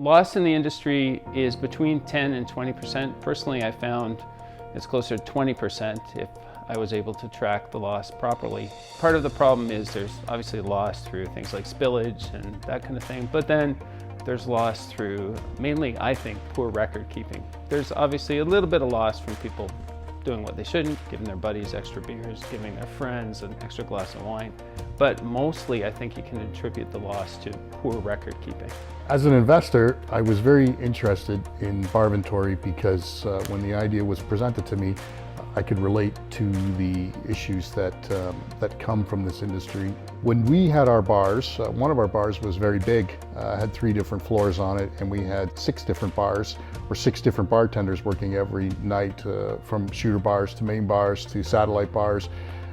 Loss in the industry is between 10 and 20%. Personally, I found it's closer to 20% if I was able to track the loss properly. Part of the problem is there's obviously loss through things like spillage and that kind of thing, but then there's loss through mainly, I think, poor record keeping. There's obviously a little bit of loss from people doing what they shouldn't, giving their buddies extra beers, giving their friends an extra glass of wine. But mostly, I think you can attribute the loss to poor record keeping. As an investor, I was very interested in Barventory because when the idea was presented to me, I could relate to the issues that come from this industry. When we had our bars, one of our bars was very big, had 3 different floors on it, and we had 6 different bars, or 6 different bartenders working every night, from shooter bars to main bars to satellite bars.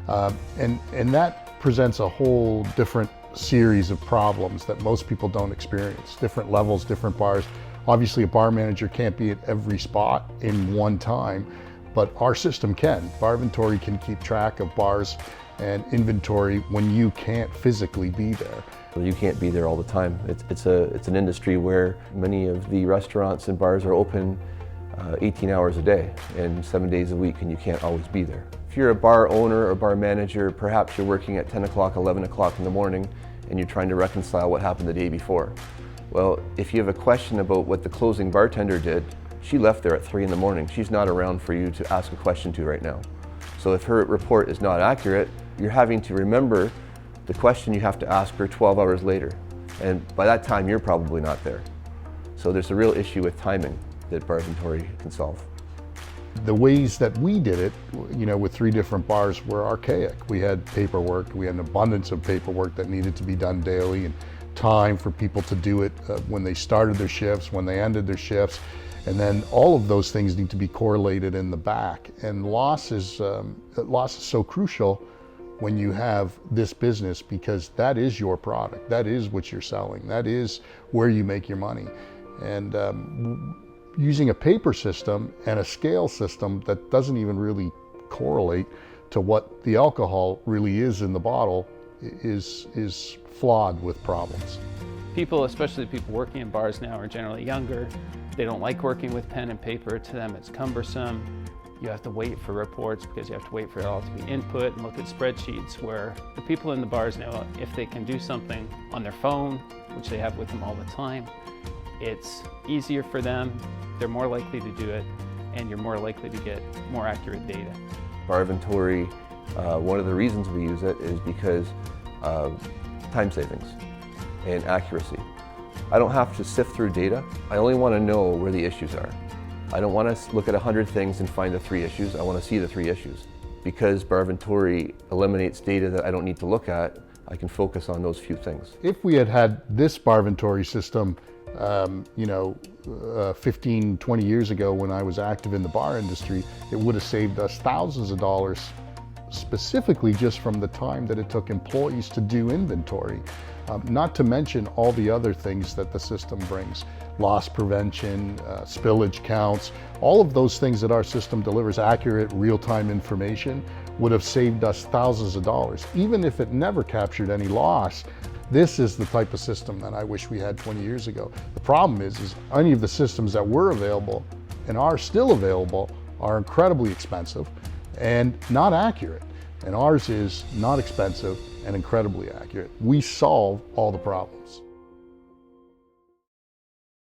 And that presents a whole different series of problems that most people don't experience. Different levels, different bars. Obviously, a bar manager can't be at every spot in one time, but our system can. Barventory can keep track of bars and inventory when you can't physically be there. You can't be there all the time. It's an industry where many of the restaurants and bars are open 18 hours a day and 7 days a week, and you can't always be there. If you're a bar owner or bar manager, perhaps you're working at 10 o'clock, 11 o'clock in the morning, and you're trying to reconcile what happened the day before. Well, if you have a question about what the closing bartender did, she left there at 3 in the morning. She's not around for you to ask a question to right now. So if her report is not accurate, you're having to remember the question you have to ask her 12 hours later. And by that time, you're probably not there. So there's a real issue with timing that Barventory can solve. The ways that we did it, with 3 different bars were archaic. We had paperwork, we had an abundance of paperwork that needed to be done daily, and time for people to do it when they started their shifts, when they ended their shifts. And then all of those things need to be correlated in the back. And loss is so crucial when you have this business, because that is your product. That is what you're selling. That is where you make your money. And using a paper system and a scale system that doesn't even really to what the alcohol really is in the bottle is flawed with problems. People, especially people working in bars now, are generally younger. They don't like working with pen and paper. To them, it's cumbersome. You have to wait for reports because you have to wait for it all to be input and look at spreadsheets, where the people in the bars now, if they can do something on their phone, which they have with them all the time, it's easier for them. They're more likely to do it, and you're more likely to get more accurate data. Barventory, one of the reasons we use it is because of time savings and accuracy. I don't have to sift through data. I only want to know where the issues are. I don't want to look at 100 things and find the 3 issues. I want to see the 3 issues. Because Barventory eliminates data that I don't need to look at, I can focus on those few things. If we had this Barventory system 15, 20 years ago when I was active in the bar industry, it would have saved us thousands of dollars, specifically just from the time that it took employees to do inventory. Not to mention all the other things that the system brings. Loss prevention, spillage counts, all of those things that our system delivers, accurate real-time information, would have saved us thousands of dollars. Even if it never captured any loss, this is the type of system that I wish we had 20 years ago. The problem is any of the systems that were available and are still available are incredibly expensive and not accurate. And ours is not expensive and incredibly accurate. We solve all the problems.